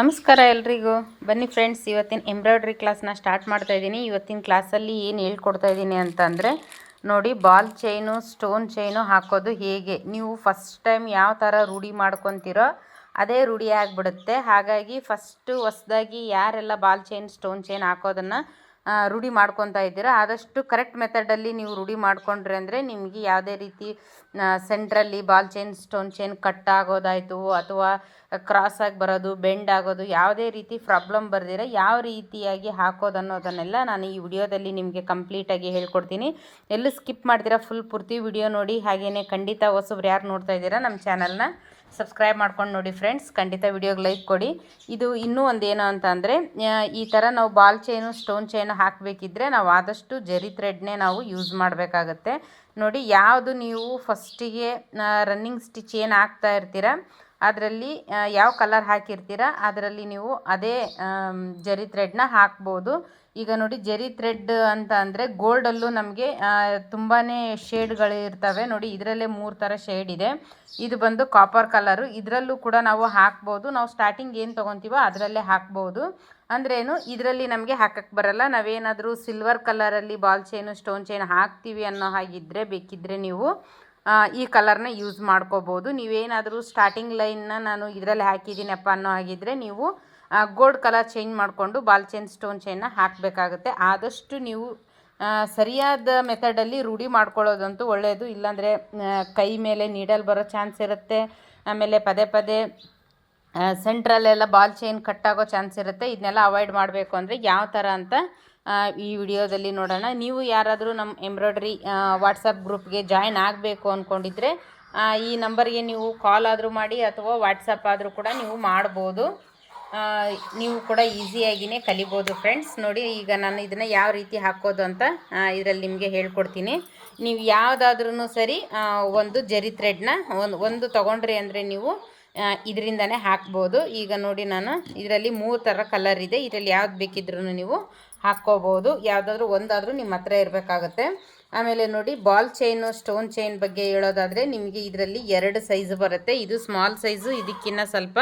ನಮಸ್ಕಾರ ಎಲ್ರಿಗೂ. ಬನ್ನಿ ಫ್ರೆಂಡ್ಸ್, ಇವತ್ತಿನ ಎಂಬ್ರಾಯ್ಡ್ರಿ ಕ್ಲಾಸ್ನ ಸ್ಟಾರ್ಟ್ ಮಾಡ್ತಾ ಇದ್ದೀನಿ. ಇವತ್ತಿನ ಕ್ಲಾಸಲ್ಲಿ ಏನು ಹೇಳ್ಕೊಡ್ತಾ ಇದ್ದೀನಿ ಅಂತಂದರೆ ನೋಡಿ, ಬಾಲ್ ಚೈನು ಸ್ಟೋನ್ ಚೈನು ಹಾಕೋದು ಹೇಗೆ ನೀವು ಫಸ್ಟ್ ಟೈಮ್ ಯಾವ ಥರ ರೂಢಿ ಮಾಡ್ಕೊತೀರೋ ಅದೇ ರೂಢಿ ಆಗಿಬಿಡುತ್ತೆ. ಹಾಗಾಗಿ ಫಸ್ಟು ಹೊಸ್ದಾಗಿ ಯಾರೆಲ್ಲ ಬಾಲ್ ಚೈನ್ ಸ್ಟೋನ್ ಚೈನ್ ಹಾಕೋದನ್ನು ರೂಢಿ ಮಾಡ್ಕೊತಾ ಇದ್ದೀರಾ, ಆದಷ್ಟು ಕರೆಕ್ಟ್ ಮೆಥಡಲ್ಲಿ ನೀವು ರೂಢಿ ಮಾಡ್ಕೊಂಡ್ರಿ ಅಂದರೆ ನಿಮಗೆ ಯಾವುದೇ ರೀತಿ ಸೆಂಟ್ರಲ್ಲಿ ball chain stone chain cut ಆಗೋದಾಯಿತು ಅಥವಾ ಕ್ರಾಸಾಗಿ ಬರೋದು, ಬೆಂಡ್ ಆಗೋದು, ಯಾವುದೇ ರೀತಿ ಪ್ರಾಬ್ಲಮ್ ಬರ್ದಿರ ಯಾವ ರೀತಿಯಾಗಿ ಹಾಕೋದು ಅನ್ನೋದನ್ನೆಲ್ಲ ನಾನು ಈ ವಿಡಿಯೋದಲ್ಲಿ ನಿಮಗೆ ಕಂಪ್ಲೀಟಾಗಿ ಹೇಳ್ಕೊಡ್ತೀನಿ. ಎಲ್ಲೂ ಸ್ಕಿಪ್ ಮಾಡ್ತೀರಾ, ಫುಲ್ ಪೂರ್ತಿ ವಿಡಿಯೋ ನೋಡಿ. ಹಾಗೆಯೇ ಖಂಡಿತ ಹೊಸಬ್ರು ಯಾರು ನೋಡ್ತಾ ಇದ್ದೀರಾ ನಮ್ಮ ಚಾನಲ್ನ ಸಬ್ಸ್ಕ್ರೈಬ್ ಮಾಡ್ಕೊಂಡು ನೋಡಿ ಫ್ರೆಂಡ್ಸ್. ಖಂಡಿತ ವಿಡಿಯೋಗೆ ಲೈಕ್ ಕೊಡಿ. ಇದು ಇನ್ನೂ ಒಂದೇನು ಅಂತ ಅಂದರೆ, ಈ ಥರ ನಾವು ಬಾಲ್ ಚೈನು ಸ್ಟೋನ್ ಚೈನು ಹಾಕಬೇಕಿದ್ರೆ ನಾವು ಆದಷ್ಟು ಜರಿ ಥ್ರೆಡ್ನೇ ನಾವು ಯೂಸ್ ಮಾಡಬೇಕಾಗತ್ತೆ. ನೋಡಿ, ಯಾವುದು ನೀವು ಫಸ್ಟಿಗೆ ರನ್ನಿಂಗ್ ಸ್ಟಿಚ್ ಏನು ಹಾಕ್ತಾ ಇರ್ತೀರ ಅದರಲ್ಲಿ ಯಾವ ಕಲರ್ ಹಾಕಿರ್ತೀರ ಅದರಲ್ಲಿ ನೀವು ಅದೇ ಜರಿ ಥ್ರೆಡ್ನ ಹಾಕ್ಬೋದು. ಈಗ ನೋಡಿ, ಜರಿ ಥ್ರೆಡ್ ಅಂತ ಅಂದರೆ ಗೋಲ್ಡಲ್ಲೂ ನಮಗೆ ತುಂಬಾ ಶೇಡ್ಗಳು ಇರ್ತವೆ. ನೋಡಿ, ಇದರಲ್ಲೇ 3 ಥರ ಶೇಡ್ ಇದೆ. ಇದು ಬಂದು ಕಾಪರ್ ಕಲರು, ಇದರಲ್ಲೂ ಕೂಡ ನಾವು ಹಾಕ್ಬೋದು. ನಾವು ಸ್ಟಾರ್ಟಿಂಗ್ ಏನು ತೊಗೊತೀವೋ ಅದರಲ್ಲೇ ಹಾಕ್ಬೋದು. ಅಂದ್ರೇನು, ಇದರಲ್ಲಿ ನಮಗೆ ಹಾಕಕ್ಕೆ ಬರಲ್ಲ. ನಾವೇನಾದರೂ ಸಿಲ್ವರ್ ಕಲರಲ್ಲಿ ಬಾಲ್ ಚೈನು ಸ್ಟೋನ್ ಚೈನ್ ಹಾಕ್ತೀವಿ ಅನ್ನೋ ಹಾಗಿದ್ದರೆ ಬೇಕಿದ್ದರೆ ನೀವು ಈ ಕಲರ್ನ ಯೂಸ್ ಮಾಡ್ಕೋಬೋದು. ನೀವೇನಾದರೂ ಸ್ಟಾರ್ಟಿಂಗ್ ಲೈನ್ನ ನಾನು ಇದರಲ್ಲಿ ಹಾಕಿದ್ದೀನಪ್ಪ ಅನ್ನೋ ಹಾಗಿದ್ದರೆ ನೀವು ಗೋಲ್ಡ್ ಕಲರ್ ಚೇಂಜ್ ಮಾಡಿಕೊಂಡು ಬಾಲ್ ಚೈನ್ ಸ್ಟೋನ್ ಚೈನ್ನ ಹಾಕಬೇಕಾಗುತ್ತೆ. ಆದಷ್ಟು ನೀವು ಸರಿಯಾದ ಮೆಥಡಲ್ಲಿ ರೂಢಿ ಮಾಡ್ಕೊಳ್ಳೋದಂತೂ ಒಳ್ಳೆಯದು. ಇಲ್ಲಾಂದರೆ ಕೈ ಮೇಲೆ ನೀಡಲ್ ಬರೋ ಚಾನ್ಸ್ ಇರುತ್ತೆ. ಆಮೇಲೆ ಪದೇ ಪದೇ ಸೆಂಟ್ರಲ್ಲೆಲ್ಲ ಬಾಲ್ ಚೈನ್ ಕಟ್ಟಾಗೋ ಚಾನ್ಸ್ ಇರುತ್ತೆ. ಇದನ್ನೆಲ್ಲ ಅವಾಯ್ಡ್ ಮಾಡಬೇಕು ಅಂದರೆ ಯಾವ ಥರ ಅಂತ ಈ ವಿಡಿಯೋದಲ್ಲಿ ನೋಡೋಣ. ನೀವು ಯಾರಾದರೂ ನಮ್ಮ ಎಂಬ್ರಾಯ್ಡ್ರಿ ವಾಟ್ಸಪ್ ಗ್ರೂಪ್ಗೆ ಜಾಯ್ನ್ ಆಗಬೇಕು ಅಂದ್ಕೊಂಡಿದ್ರೆ ಈ ನಂಬರ್ಗೆ ನೀವು ಕಾಲ್ ಆದರೂ ಮಾಡಿ ಅಥವಾ ವಾಟ್ಸಪ್ ಆದರೂ ಕೂಡ ನೀವು ಮಾಡ್ಬೋದು. ನೀವು ಕೂಡ ಈಸಿಯಾಗಿಯೇ ಕಲಿಬೋದು ಫ್ರೆಂಡ್ಸ್. ನೋಡಿ, ಈಗ ನಾನು ಇದನ್ನು ಯಾವ ರೀತಿ ಹಾಕೋದು ಅಂತ ಇದರಲ್ಲಿ ನಿಮಗೆ ಹೇಳ್ಕೊಡ್ತೀನಿ. ನೀವು ಯಾವುದಾದ್ರೂ ಸರಿ ಒಂದು ಜರಿ ಥ್ರೆಡ್ನ ಒಂದು ತೊಗೊಂಡ್ರಿ ಅಂದರೆ ನೀವು ಇದರಿಂದನೇ ಹಾಕ್ಬೋದು. ಈಗ ನೋಡಿ, ನಾನು ಇದರಲ್ಲಿ 3 ಥರ ಕಲರ್ ಇದೆ. ಇದರಲ್ಲಿ ಯಾವ್ದು ಬೇಕಿದ್ರೂ ನೀವು ಹಾಕ್ಕೋಬೋದು. ಯಾವುದಾದ್ರೂ ಒಂದಾದರೂ ನಿಮ್ಮ ಹತ್ರ ಇರಬೇಕಾಗತ್ತೆ. ಆಮೇಲೆ ನೋಡಿ, ಬಾಲ್ ಚೈನು ಸ್ಟೋನ್ ಚೈನ್ ಬಗ್ಗೆ ಹೇಳೋದಾದರೆ ನಿಮಗೆ ಇದರಲ್ಲಿ 2 ಸೈಜ್ ಬರುತ್ತೆ. ಇದು ಸ್ಮಾಲ್ ಸೈಜು, ಇದಕ್ಕಿಂತ ಸ್ವಲ್ಪ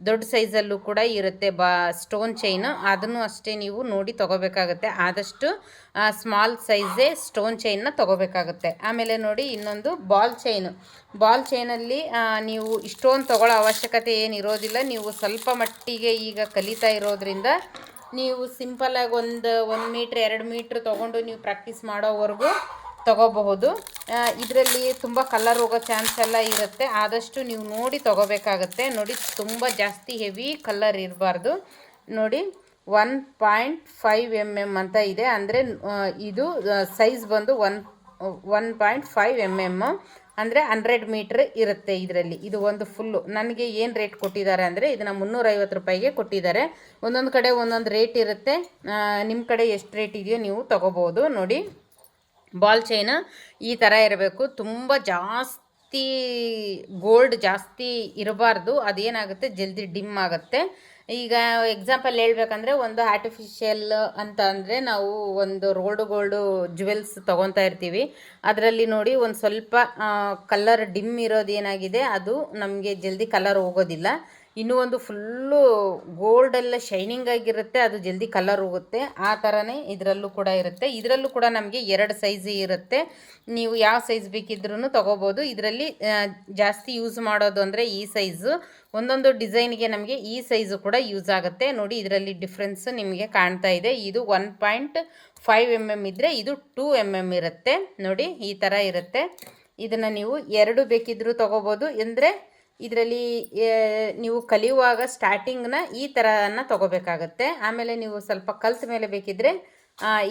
ದೊಡ್ಡ ಸೈಜಲ್ಲೂ ಕೂಡ ಇರುತ್ತೆ ಸ್ಟೋನ್ ಚೈನು. ಅದನ್ನು ಅಷ್ಟೇ ನೀವು ನೋಡಿ ತೊಗೋಬೇಕಾಗತ್ತೆ. ಆದಷ್ಟು ಸ್ಮಾಲ್ ಸೈಜೇ ಸ್ಟೋನ್ ಚೈನ್ನ ತೊಗೋಬೇಕಾಗುತ್ತೆ. ಆಮೇಲೆ ನೋಡಿ, ಇನ್ನೊಂದು ಬಾಲ್ ಚೈನಲ್ಲಿ ನೀವು ಇಷ್ಟೊಂದು ತೊಗೊಳ್ಳೋ ಅವಶ್ಯಕತೆ ಏನಿರೋದಿಲ್ಲ. ನೀವು ಸ್ವಲ್ಪ ಮಟ್ಟಿಗೆ ಈಗ ಕಲಿತಾ ಇರೋದ್ರಿಂದ ನೀವು ಸಿಂಪಲಾಗಿ 1 ಮೀಟ್ರ್ 2 ಮೀಟ್ರ್ ತೊಗೊಂಡು ನೀವು ಪ್ರಾಕ್ಟೀಸ್ ಮಾಡೋವರೆಗೂ ತೊಗೋಬಹುದು. ಇದರಲ್ಲಿ ತುಂಬ ಕಲರ್ ಹೋಗೋ ಚಾನ್ಸ್ ಎಲ್ಲ ಇರುತ್ತೆ. ಆದಷ್ಟು ನೀವು ನೋಡಿ ತೊಗೋಬೇಕಾಗತ್ತೆ. ನೋಡಿ, ತುಂಬ ಜಾಸ್ತಿ ಹೆವಿ ಕಲರ್ ಇರಬಾರ್ದು. ನೋಡಿ, 1.5 mm ಅಂತ ಇದೆ. ಅಂದರೆ ಇದು ಸೈಜ್ ಬಂದು 1.5 mm ಅಂದರೆ 100 ಮೀಟ್ರ್ ಇರುತ್ತೆ ಇದರಲ್ಲಿ. ಇದು ಒಂದು ಫುಲ್ಲು ನನಗೆ ಏನು ರೇಟ್ ಕೊಟ್ಟಿದ್ದಾರೆ ಅಂದರೆ ಇದನ್ನು 350 ರೂಪಾಯಿಗೆ ಕೊಟ್ಟಿದ್ದಾರೆ. ಒಂದೊಂದು ಕಡೆ ಒಂದೊಂದು ರೇಟ್ ಇರುತ್ತೆ. ನಿಮ್ಮ ಕಡೆ ಎಷ್ಟು ರೇಟ್ ಇದೆಯೋ ನೀವು ತೊಗೋಬೋದು. ನೋಡಿ, ಬಾಲ್ ಚೈನು ಈ ಥರ ಇರಬೇಕು. ತುಂಬ ಜಾಸ್ತಿ ಗೋಲ್ಡ್ ಜಾಸ್ತಿ ಇರಬಾರ್ದು. ಅದೇನಾಗುತ್ತೆ, ಜಲ್ದಿ ಡಿಮ್ ಆಗುತ್ತೆ. ಈಗ ಎಕ್ಸಾಂಪಲ್ ಹೇಳ್ಬೇಕಂದ್ರೆ, ಒಂದು ಆರ್ಟಿಫಿಷಿಯಲ್ ಅಂತ ಅಂದರೆ ನಾವು ಒಂದು ಗೋಲ್ಡು ಜುವೆಲ್ಸ್ ತೊಗೊತಾ ಇರ್ತೀವಿ. ಅದರಲ್ಲಿ ನೋಡಿ, ಒಂದು ಸ್ವಲ್ಪ ಕಲರ್ ಡಿಮ್ ಇರೋದೇನಾಗಿದೆ ಅದು ನಮಗೆ ಜಲ್ದಿ ಕಲರ್ ಹೋಗೋದಿಲ್ಲ. ಇನ್ನೂ ಒಂದು ಫುಲ್ಲು ಗೋಲ್ಡೆಲ್ಲ ಶೈನಿಂಗ್ ಆಗಿರುತ್ತೆ, ಅದು ಜಲ್ದಿ ಕಲರ್ ಹೋಗುತ್ತೆ. ಆ ಥರನೇ ಇದರಲ್ಲೂ ಕೂಡ ಇರುತ್ತೆ. ಇದರಲ್ಲೂ ಕೂಡ ನಮಗೆ 2 ಸೈಜ್ ಇರುತ್ತೆ. ನೀವು ಯಾವ ಸೈಜ್ ಬೇಕಿದ್ರೂ ತೊಗೋಬೋದು. ಇದರಲ್ಲಿ ಜಾಸ್ತಿ ಯೂಸ್ ಮಾಡೋದು ಅಂದರೆ ಈ ಸೈಜು. ಒಂದೊಂದು ಡಿಸೈನ್ಗೆ ನಮಗೆ ಈ ಸೈಜು ಕೂಡ ಯೂಸ್ ಆಗುತ್ತೆ. ನೋಡಿ, ಇದರಲ್ಲಿ ಡಿಫ್ರೆನ್ಸ್ ನಿಮಗೆ ಕಾಣ್ತಾ ಇದೆ. ಇದು 1.5 mm ಇದ್ದರೆ ಇದು 2 mm ಇರುತ್ತೆ. ನೋಡಿ, ಈ ಥರ ಇರುತ್ತೆ. ಇದನ್ನು ನೀವು 2 ಬೇಕಿದ್ದರೂ ತೊಗೋಬೋದು. ಅಂದರೆ ಇದರಲ್ಲಿ ನೀವು ಕಲಿಯುವಾಗ ಸ್ಟಾರ್ಟಿಂಗ್ನ ಈ ಥರನ ತೊಗೋಬೇಕಾಗತ್ತೆ. ಆಮೇಲೆ ನೀವು ಸ್ವಲ್ಪ ಕಲ್ತ ಮೇಲೆ ಬೇಕಿದ್ದರೆ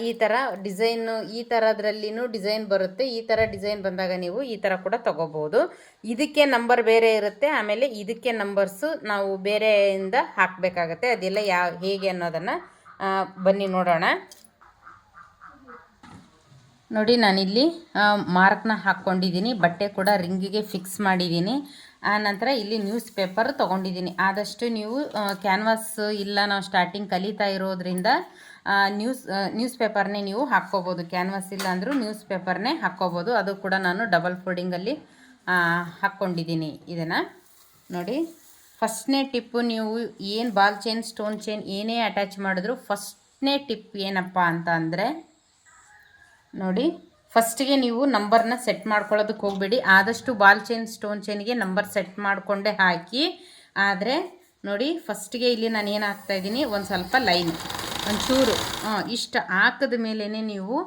ಈ ಥರ ಡಿಸೈನು, ಈ ಥರದ್ರಲ್ಲಿನೂ ಡಿಸೈನ್ ಬರುತ್ತೆ. ಈ ಥರ ಡಿಸೈನ್ ಬಂದಾಗ ನೀವು ಈ ಥರ ಕೂಡ ತೊಗೋಬೋದು. ಇದಕ್ಕೆ ನಂಬರ್ ಬೇರೆ ಇರುತ್ತೆ. ಆಮೇಲೆ ಇದಕ್ಕೆ ನಂಬರ್ಸು ನಾವು ಬೇರೆಯಿಂದ ಹಾಕಬೇಕಾಗತ್ತೆ. ಅದೆಲ್ಲ ಹೇಗೆ ಅನ್ನೋದನ್ನು ಬನ್ನಿ ನೋಡೋಣ. ನೋಡಿ, ನಾನಿಲ್ಲಿ ಮಾರ್ಕ್ನ ಹಾಕ್ಕೊಂಡಿದ್ದೀನಿ. ಬಟ್ಟೆ ಕೂಡ ರಿಂಗಿಗೆ ಫಿಕ್ಸ್ ಮಾಡಿದ್ದೀನಿ. ಆನಂತರ ಇಲ್ಲಿ ನ್ಯೂಸ್ ಪೇಪರ್ ತೊಗೊಂಡಿದ್ದೀನಿ. ಆದಷ್ಟು ನೀವು ಕ್ಯಾನ್ವಾಸ್ ಇಲ್ಲ, ನಾವು ಸ್ಟಾರ್ಟಿಂಗ್ ಕಲಿತಾ ಇರೋದ್ರಿಂದ ನ್ಯೂಸ್ ಪೇಪರ್ನೇ ನೀವು ಹಾಕ್ಕೋಬೋದು. ಕ್ಯಾನ್ವಾಸ್ ಇಲ್ಲ ಅಂದರೂ ನ್ಯೂಸ್ ಪೇಪರ್ನೇ ಹಾಕ್ಕೋಬೋದು. ಅದು ಕೂಡ ನಾನು ಡಬಲ್ ಫೋಲ್ಡಿಂಗಲ್ಲಿ ಹಾಕ್ಕೊಂಡಿದ್ದೀನಿ. ಇದನ್ನು ನೋಡಿ, ಫಸ್ಟ್ನೇ ಟಿಪ್ಪು, ನೀವು ಏನು ಬಾಲ್ ಚೈನ್ ಸ್ಟೋನ್ ಚೈನ್ ಏನೇ ಅಟ್ಯಾಚ್ ಮಾಡಿದ್ರು ಫಸ್ಟ್ನೇ ಟಿಪ್ ಏನಪ್ಪ ಅಂತ ಅಂದರೆ ನೋಡಿ, ಫಸ್ಟಿಗೆ ನೀವು ನಂಬರ್ನ ಸೆಟ್ ಮಾಡ್ಕೊಳ್ಳೋದಕ್ಕೆ ಹೋಗಬೇಡಿ. ಆದಷ್ಟು ಬಾಲ್ ಚೈನ್ ಸ್ಟೋನ್ ಚೈನ್ಗೆ ನಂಬರ್ ಸೆಟ್ ಮಾಡಿಕೊಂಡೇ ಹಾಕಿ. ಆದರೆ ನೋಡಿ, ಫಸ್ಟಿಗೆ ಇಲ್ಲಿ ನಾನು ಏನು ಹಾಕ್ತಾಯಿದ್ದೀನಿ, ಒಂದು ಸ್ವಲ್ಪ ಲೈನ್ ಒಂಚೂರು ಇಷ್ಟು ಹಾಕಿದ ಮೇಲೇ ನೀವು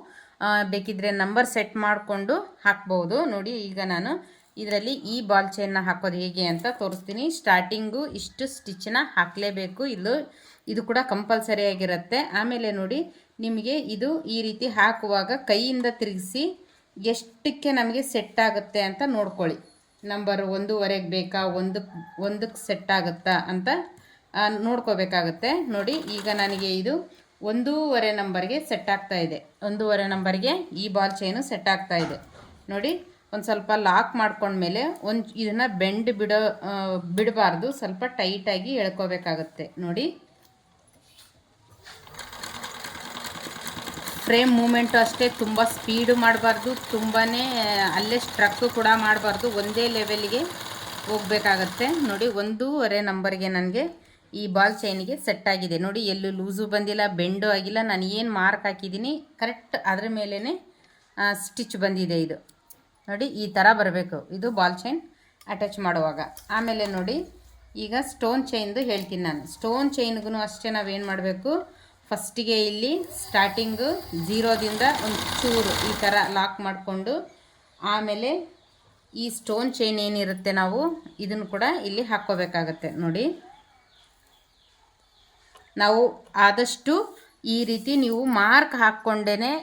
ಬೇಕಿದ್ದರೆ ನಂಬರ್ ಸೆಟ್ ಮಾಡಿಕೊಂಡು ಹಾಕ್ಬೋದು. ನೋಡಿ, ಈಗ ನಾನು ಇದರಲ್ಲಿ ಈ ಬಾಲ್ ಚೈನ್ನ ಹಾಕೋದು ಹೇಗೆ ಅಂತ ತೋರಿಸ್ತೀನಿ. ಸ್ಟಾರ್ಟಿಂಗು ಇಷ್ಟು ಸ್ಟಿಚ್ಚನ್ನ ಹಾಕಲೇಬೇಕು, ಇದು ಕೂಡ ಕಂಪಲ್ಸರಿ ಆಗಿರುತ್ತೆ. ಆಮೇಲೆ ನೋಡಿ, ನಿಮಗೆ ಇದು ಈ ರೀತಿ ಹಾಕುವಾಗ ಕೈಯಿಂದ ತಿರುಗಿಸಿ ಎಷ್ಟಕ್ಕೆ ನಮಗೆ ಸೆಟ್ ಆಗುತ್ತೆ ಅಂತ ನೋಡ್ಕೊಳ್ಳಿ. ನಂಬರ್ 1ವರೆಗೆ ಬೇಕಾ, ಒಂದಕ್ಕೆ ಸೆಟ್ ಆಗುತ್ತಾ ಅಂತ ನೋಡ್ಕೋಬೇಕಾಗತ್ತೆ. ನೋಡಿ, ಈಗ ನನಗೆ ಇದು 1 ನಂಬರ್ಗೆ ಸೆಟ್ ಆಗ್ತಾ ಇದೆ. 1 ನಂಬರ್ಗೆ ಈ ಬಾಲ್ ಚೈನು ಸೆಟ್ ಆಗ್ತಾ ಇದೆ. ನೋಡಿ, ಒಂದು ಸ್ವಲ್ಪ ಲಾಕ್ ಮಾಡ್ಕೊಂಡ್ಮೇಲೆ ಇದನ್ನು ಬೆಂಡ್ ಬಿಡಬಾರ್ದು, ಸ್ವಲ್ಪ ಟೈಟಾಗಿ ಎಳ್ಕೋಬೇಕಾಗತ್ತೆ. ನೋಡಿ, ಫ್ರೇಮ್ ಮೂಮೆಂಟು ಅಷ್ಟೇ, ತುಂಬ ಸ್ಪೀಡು ಮಾಡಬಾರ್ದು, ತುಂಬಾ ಅಲ್ಲೇ ಸ್ಟ್ರಕ್ಕು ಕೂಡ ಮಾಡಬಾರ್ದು, ಒಂದೇ ಲೆವೆಲ್ಗೆ ಹೋಗಬೇಕಾಗತ್ತೆ. ನೋಡಿ, 1 ನಂಬರ್ಗೆ ನನಗೆ ಈ ಬಾಲ್ ಚೈನಿಗೆ ಸೆಟ್ ಆಗಿದೆ. ನೋಡಿ, ಎಲ್ಲೂ ಲೂಸು ಬಂದಿಲ್ಲ, ಬೆಂಡು ಆಗಿಲ್ಲ. ನಾನು ಏನು ಮಾರ್ಕ್ ಹಾಕಿದ್ದೀನಿ ಕರೆಕ್ಟ್ ಅದರ ಮೇಲೇ ಸ್ಟಿಚ್ ಬಂದಿದೆ. ಇದು ನೋಡಿ, ಈ ಥರ ಬರಬೇಕು ಇದು ಬಾಲ್ ಚೈನ್ ಅಟ್ಯಾಚ್ ಮಾಡುವಾಗ. ಆಮೇಲೆ ನೋಡಿ, ಈಗ ಸ್ಟೋನ್ ಚೈನ್ದು ಹೇಳ್ತೀನಿ ನಾನು. ಸ್ಟೋನ್ ಚೈನ್ಗೂ ಅಷ್ಟೇ ನಾವೇನು ಮಾಡಬೇಕು, ಫಸ್ಟಿಗೆ ಇಲ್ಲಿ ಸ್ಟಾರ್ಟಿಂಗು 0ದಿಂದ ಒಂದು ಚೂರು ಈ ಥರ ಲಾಕ್ ಮಾಡಿಕೊಂಡು, ಆಮೇಲೆ ಈ ಸ್ಟೋನ್ ಚೈನ್ ಏನಿರುತ್ತೆ ನಾವು ಇದನ್ನು ಕೂಡ ಇಲ್ಲಿ ಹಾಕ್ಕೋಬೇಕಾಗತ್ತೆ. ನೋಡಿ, ನಾವು ಆದಷ್ಟು ಈ ರೀತಿ ನೀವು ಮಾರ್ಕ್ ಹಾಕ್ಕೊಂಡೇ,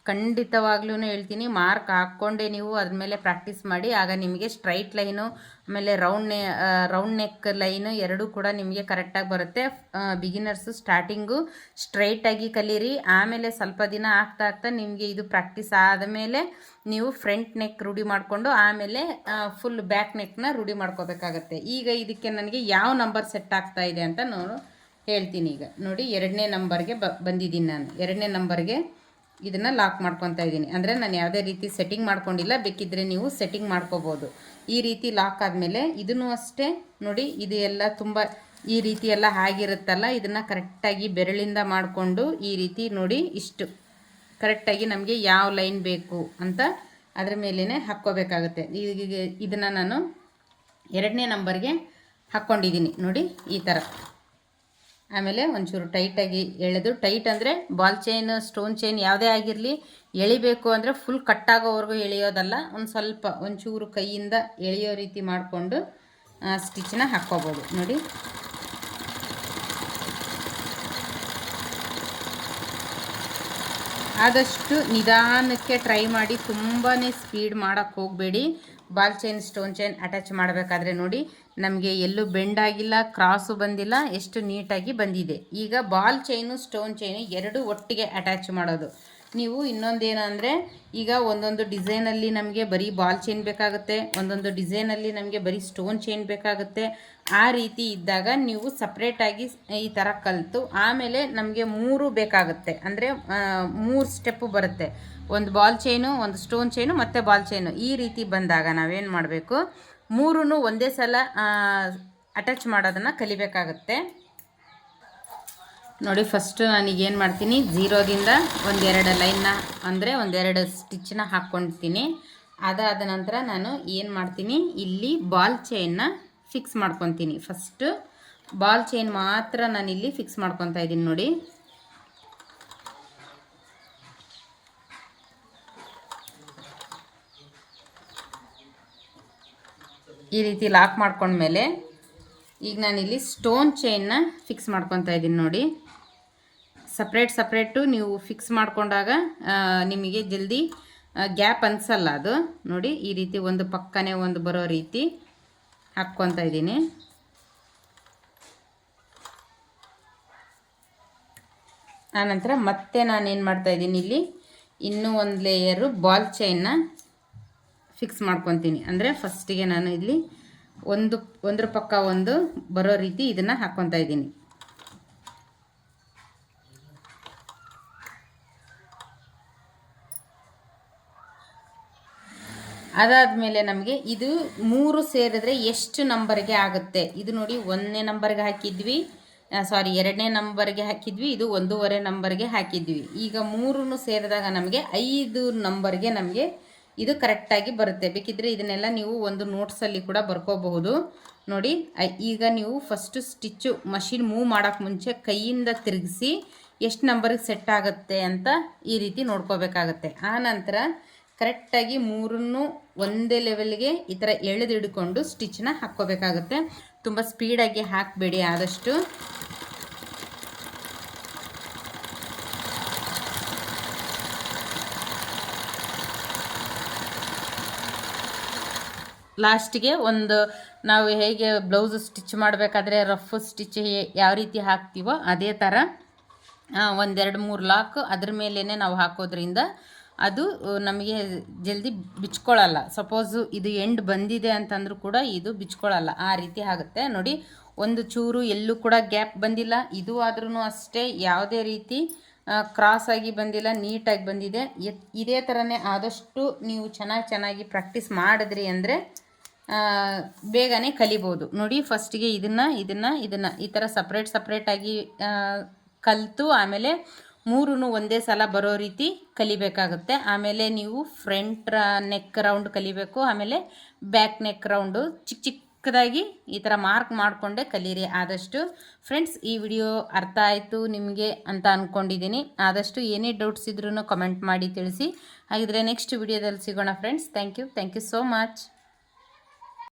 ಖಂಡಿತವಾಗ್ಲೂ ಹೇಳ್ತೀನಿ, ಮಾರ್ಕ್ ಹಾಕ್ಕೊಂಡೇ ನೀವು ಅದ್ರ ಮೇಲೆ ಪ್ರಾಕ್ಟೀಸ್ ಮಾಡಿ. ಆಗ ನಿಮಗೆ ಸ್ಟ್ರೈಟ್ ಲೈನು ಆಮೇಲೆ ರೌಂಡ್ ನೆಕ್ ಲೈನು ಎರಡೂ ಕೂಡ ನಿಮಗೆ ಕರೆಕ್ಟಾಗಿ ಬರುತ್ತೆ. ಬಿಗಿನರ್ಸು ಸ್ಟಾರ್ಟಿಂಗು ಸ್ಟ್ರೈಟಾಗಿ ಕಲೀರಿ. ಆಮೇಲೆ ಸ್ವಲ್ಪ ದಿನ ಆಗ್ತಾ ಆಗ್ತಾ ನಿಮಗೆ ಇದು ಪ್ರಾಕ್ಟೀಸ್ ಆದಮೇಲೆ ನೀವು ಫ್ರಂಟ್ ನೆಕ್ ರೂಢಿ ಮಾಡಿಕೊಂಡು ಆಮೇಲೆ ಫುಲ್ ಬ್ಯಾಕ್ ನೆಕ್ನ ರೂಢಿ ಮಾಡ್ಕೋಬೇಕಾಗತ್ತೆ. ಈಗ ಇದಕ್ಕೆ ನನಗೆ ಯಾವ ನಂಬರ್ ಸೆಟ್ ಆಗ್ತಾ ಇದೆ ಅಂತ ಹೇಳ್ತೀನಿ. ಈಗ ನೋಡಿ, 2ನೇ ನಂಬರ್ಗೆ ಬಂದಿದ್ದೀನಿ ನಾನು. 2ನೇ ನಂಬರ್ಗೆ ಇದನ್ನು ಲಾಕ್ ಮಾಡ್ಕೊತಾ ಇದ್ದೀನಿ. ಅಂದರೆ ನಾನು ಯಾವುದೇ ರೀತಿ ಸೆಟ್ಟಿಂಗ್ ಮಾಡ್ಕೊಂಡಿಲ್ಲ, ಬೇಕಿದ್ದರೆ ನೀವು ಸೆಟ್ಟಿಂಗ್ ಮಾಡ್ಕೋಬೋದು. ಈ ರೀತಿ ಲಾಕ್ ಆದಮೇಲೆ ಇದನ್ನು ಅಷ್ಟೇ ನೋಡಿ, ಇದು ಎಲ್ಲ ತುಂಬ ಈ ರೀತಿ ಎಲ್ಲ ಆಗಿರುತ್ತಲ್ಲ, ಇದನ್ನು ಕರೆಕ್ಟಾಗಿ ಬೆರಳಿಂದ ಮಾಡಿಕೊಂಡು ಈ ರೀತಿ ನೋಡಿ, ಇಷ್ಟು ಕರೆಕ್ಟಾಗಿ ನಮಗೆ ಯಾವ ಲೈನ್ ಬೇಕು ಅಂತ ಅದರ ಮೇಲೇ ಹಾಕ್ಕೋಬೇಕಾಗುತ್ತೆ. ಈಗ ಇದನ್ನು ನಾನು 2ನೇ ನಂಬರ್ಗೆ ಹಾಕ್ಕೊಂಡಿದ್ದೀನಿ ನೋಡಿ, ಈ ಥರ. ಆಮೇಲೆ ಒಂಚೂರು ಟೈಟಾಗಿ ಎಳೆದು, ಟೈಟ್ ಅಂದರೆ ಬಾಲ್ ಚೈನ್ ಸ್ಟೋನ್ ಚೈನ್ ಯಾವುದೇ ಆಗಿರಲಿ ಎಳಿಬೇಕು ಅಂದರೆ ಫುಲ್ ಕಟ್ಟಾಗೋವರೆಗೂ ಎಳೆಯೋದಲ್ಲ, ಒಂದು ಸ್ವಲ್ಪ ಒಂಚೂರು ಕೈಯಿಂದ ಎಳೆಯೋ ರೀತಿ ಮಾಡಿಕೊಂಡು ಸ್ಟಿಚ್ಚನ್ನ ಹಾಕ್ಕೋಬೋದು. ನೋಡಿ, ಆದಷ್ಟು ನಿಧಾನಕ್ಕೆ ಟ್ರೈ ಮಾಡಿ, ತುಂಬಾ ಸ್ಪೀಡ್ ಮಾಡೋಕ್ಕೆ ಹೋಗಬೇಡಿ. Ball chain stone chain attach ಮಾಡಬೇಕಾದ್ರೆ ನೋಡಿ, ನಮಗೆ ಎಲ್ಲೂ ಬೆಂಡಾಗಿಲ್ಲ, ಕ್ರಾಸು ಬಂದಿಲ್ಲ, ಎಷ್ಟು ನೀಟಾಗಿ ಬಂದಿದೆ. ಈಗ ಬಾಲ್ ಚೈನು ಸ್ಟೋನ್ ಚೈನು ಎರಡೂ ಒಟ್ಟಿಗೆ ಅಟ್ಯಾಚ್ ಮಾಡೋದು. ನೀವು ಇನ್ನೊಂದೇನೆಂದರೆ, ಈಗ ಒಂದೊಂದು ಡಿಸೈನಲ್ಲಿ ನಮಗೆ ಬರೀ ಬಾಲ್ ಚೈನ್ ಬೇಕಾಗುತ್ತೆ, ಒಂದೊಂದು ಡಿಸೈನಲ್ಲಿ ನಮಗೆ ಬರೀ ಸ್ಟೋನ್ ಚೈನ್ ಬೇಕಾಗುತ್ತೆ. ಆ ರೀತಿ ಇದ್ದಾಗ ನೀವು ಸಪ್ರೇಟಾಗಿ ಈ ಥರ ಕಲಿತು ಆಮೇಲೆ ನಮಗೆ 3 ಬೇಕಾಗುತ್ತೆ. ಅಂದರೆ 3 ಸ್ಟೆಪ್ಪು ಬರುತ್ತೆ. ಒಂದು ಬಾಲ್ ಚೈನು, ಒಂದು ಸ್ಟೋನ್ ಚೈನು ಮತ್ತು ಬಾಲ್ ಚೈನು. ಈ ರೀತಿ ಬಂದಾಗ ನಾವೇನು ಮಾಡಬೇಕು, 3 ಒಂದೇ ಸಲ ಅಟ್ಯಾಚ್ ಮಾಡೋದನ್ನು ಕಲಿಬೇಕಾಗತ್ತೆ. ನೋಡಿ, ಫಸ್ಟು ನಾನೀಗೇನು ಮಾಡ್ತೀನಿ, 0ದಿಂದ 1-2 ಲೈನ್ನ ಅಂದರೆ 1-2 ಸ್ಟಿಚ್ಚನ್ನ ಹಾಕ್ಕೊಳ್ತೀನಿ. ಅದಾದ ನಂತರ ನಾನು ಏನು ಮಾಡ್ತೀನಿ, ಇಲ್ಲಿ ಬಾಲ್ ಚೈನ್ನ ಫಿಕ್ಸ್ ಮಾಡ್ಕೊತೀನಿ. ಫಸ್ಟು ಬಾಲ್ ಚೈನ್ ಮಾತ್ರ ನಾನಿಲ್ಲಿ ಫಿಕ್ಸ್ ಮಾಡ್ಕೊತಾ ಇದ್ದೀನಿ. ನೋಡಿ, ಈ ರೀತಿ ಲಾಕ್ ಮಾಡ್ಕೊಂಡ್ಮೇಲೆ ಈಗ ನಾನಿಲ್ಲಿ ಸ್ಟೋನ್ ಚೈನ್ನ ಫಿಕ್ಸ್ ಮಾಡ್ಕೊತಾ ಇದ್ದೀನಿ. ನೋಡಿ, ಸಪ್ರೇಟು ನೀವು ಫಿಕ್ಸ್ ಮಾಡ್ಕೊಂಡಾಗ ನಿಮಗೆ ಜಲ್ದಿ ಗ್ಯಾಪ್ ಅನಿಸಲ್ಲ ಅದು. ನೋಡಿ, ಈ ರೀತಿ ಒಂದು ಪಕ್ಕನೇ ಒಂದು ಬರೋ ರೀತಿ ಹಾಕ್ಕೊತಾ ಇದ್ದೀನಿ. ಆನಂತರ ಮತ್ತೆ ನಾನೇನು ಮಾಡ್ತಾಯಿದ್ದೀನಿ, ಇಲ್ಲಿ ಇನ್ನೂ ಒಂದು ಲೇಯರು ಬಾಲ್ ಚೈನ್ನ ಫಿಕ್ಸ್ ಮಾಡ್ಕೊತೀನಿ. ಅಂದರೆ ಫಸ್ಟಿಗೆ ನಾನು ಇಲ್ಲಿ ಒಂದ್ರ ಪಕ್ಕ ಒಂದು ಬರೋ ರೀತಿ ಇದನ್ನು ಹಾಕ್ಕೊತಾ ಇದ್ದೀನಿ. ಅದಾದಮೇಲೆ ನಮಗೆ ಇದು 3 ಸೇರಿದ್ರೆ ಎಷ್ಟು ನಂಬರ್ಗೆ ಆಗುತ್ತೆ, ಇದು ನೋಡಿ 1ನೇ ನಂಬರ್ಗೆ ಹಾಕಿದ್ವಿ, ಸಾರಿ 2ನೇ ನಂಬರ್ಗೆ ಹಾಕಿದ್ವಿ, ಇದು 1.5 ನಂಬರ್ಗೆ ಹಾಕಿದ್ವಿ. ಈಗ 3 ಸೇರಿದಾಗ ನಮಗೆ 5 ನಂಬರ್ಗೆ ನಮಗೆ ಇದು ಕರೆಕ್ಟಾಗಿ ಬರುತ್ತೆ. ಬೇಕಿದ್ದರೆ ಇದನ್ನೆಲ್ಲ ನೀವು ಒಂದು ನೋಟ್ಸಲ್ಲಿ ಕೂಡ ಬರ್ಕೋಬಹುದು ನೋಡಿ. ಈಗ ನೀವು ಫಸ್ಟು ಸ್ಟಿಚ್ಚು ಮಷಿನ್ ಮೂವ್ ಮಾಡೋಕ್ಕೆ ಮುಂಚೆ ಕೈಯಿಂದ ತಿರುಗಿಸಿ ಎಷ್ಟು ನಂಬರ್ಗೆ ಸೆಟ್ ಆಗುತ್ತೆ ಅಂತ ಈ ರೀತಿ ನೋಡ್ಕೋಬೇಕಾಗತ್ತೆ. ಆ ನಂತರ ಕರೆಕ್ಟಾಗಿ 3 ಒಂದೇ ಲೆವೆಲ್ಗೆ ಈ ಥರ ಎಳೆದಿಡ್ಕೊಂಡು ಸ್ಟಿಚ್ನ ಹಾಕ್ಕೋಬೇಕಾಗತ್ತೆ. ತುಂಬ ಸ್ಪೀಡಾಗಿ ಹಾಕಬೇಡಿ ಆದಷ್ಟು. ಲಾಸ್ಟಿಗೆ ಒಂದು ನಾವು ಹೇಗೆ ಬ್ಲೌಸ್ ಸ್ಟಿಚ್ ಮಾಡಬೇಕಾದ್ರೆ ರಫ್ ಸ್ಟಿಚ್ ಯಾವ ರೀತಿ ಹಾಕ್ತೀವೋ ಅದೇ ಥರ 1-2-3 ಲಾಕ್ ಅದ್ರ ಮೇಲೇ ನಾವು ಹಾಕೋದ್ರಿಂದ ಅದು ನಮಗೆ ಜಲ್ದಿ ಬಿಚ್ಕೊಳ್ಳಲ್ಲ. ಸಪೋಸು ಇದು ಎಂಡ್ ಬಂದಿದೆ ಅಂತಂದ್ರೂ ಕೂಡ ಇದು ಬಿಚ್ಕೊಳ್ಳಲ್ಲ, ಆ ರೀತಿ ಆಗುತ್ತೆ ನೋಡಿ. ಒಂದು ಚೂರು ಎಲ್ಲೂ ಕೂಡ ಗ್ಯಾಪ್ ಬಂದಿಲ್ಲ, ಇದು ಆದ್ರೂ ಅಷ್ಟೇ ಯಾವುದೇ ರೀತಿ ಕ್ರಾಸಾಗಿ ಬಂದಿಲ್ಲ, ನೀಟಾಗಿ ಬಂದಿದೆ. ಇದೇ ಥರನೇ ಆದಷ್ಟು ನೀವು ಚೆನ್ನಾಗಿ ಪ್ರಾಕ್ಟೀಸ್ ಮಾಡಿದ್ರಿ ಅಂದರೆ ಬೇಗನೆ ಕಲಿಬೋದು ನೋಡಿ. ಫಸ್ಟಿಗೆ ಇದನ್ನು ಈ ಥರ ಸಪ್ರೇಟಾಗಿ ಕಲಿತು ಆಮೇಲೆ 3 ಒಂದೇ ಸಲ ಬರೋ ರೀತಿ ಕಲಿಬೇಕಾಗುತ್ತೆ. ಆಮೇಲೆ ನೀವು ಫ್ರಂಟ್ ನೆಕ್ ರೌಂಡ್ ಕಲಿಬೇಕು, ಆಮೇಲೆ ಬ್ಯಾಕ್ ನೆಕ್ ರೌಂಡು ಚಿಕ್ಕದಾಗಿ ಈ ಥರ ಮಾರ್ಕ್ ಮಾಡಿಕೊಂಡೆ ಕಲೀರಿ ಆದಷ್ಟು. ಫ್ರೆಂಡ್ಸ್, ಈ ವಿಡಿಯೋ ಅರ್ಥ ಆಯಿತು ನಿಮಗೆ ಅಂತ ಅಂದ್ಕೊಂಡಿದ್ದೀನಿ. ಆದಷ್ಟು ಏನೇ ಡೌಟ್ಸ್ ಇದ್ರೂ ಕಮೆಂಟ್ ಮಾಡಿ ತಿಳಿಸಿ. ಹಾಗಿದ್ರೆ ನೆಕ್ಸ್ಟ್ ವಿಡಿಯೋದಲ್ಲಿ ಸಿಗೋಣ friends. Thank you so much.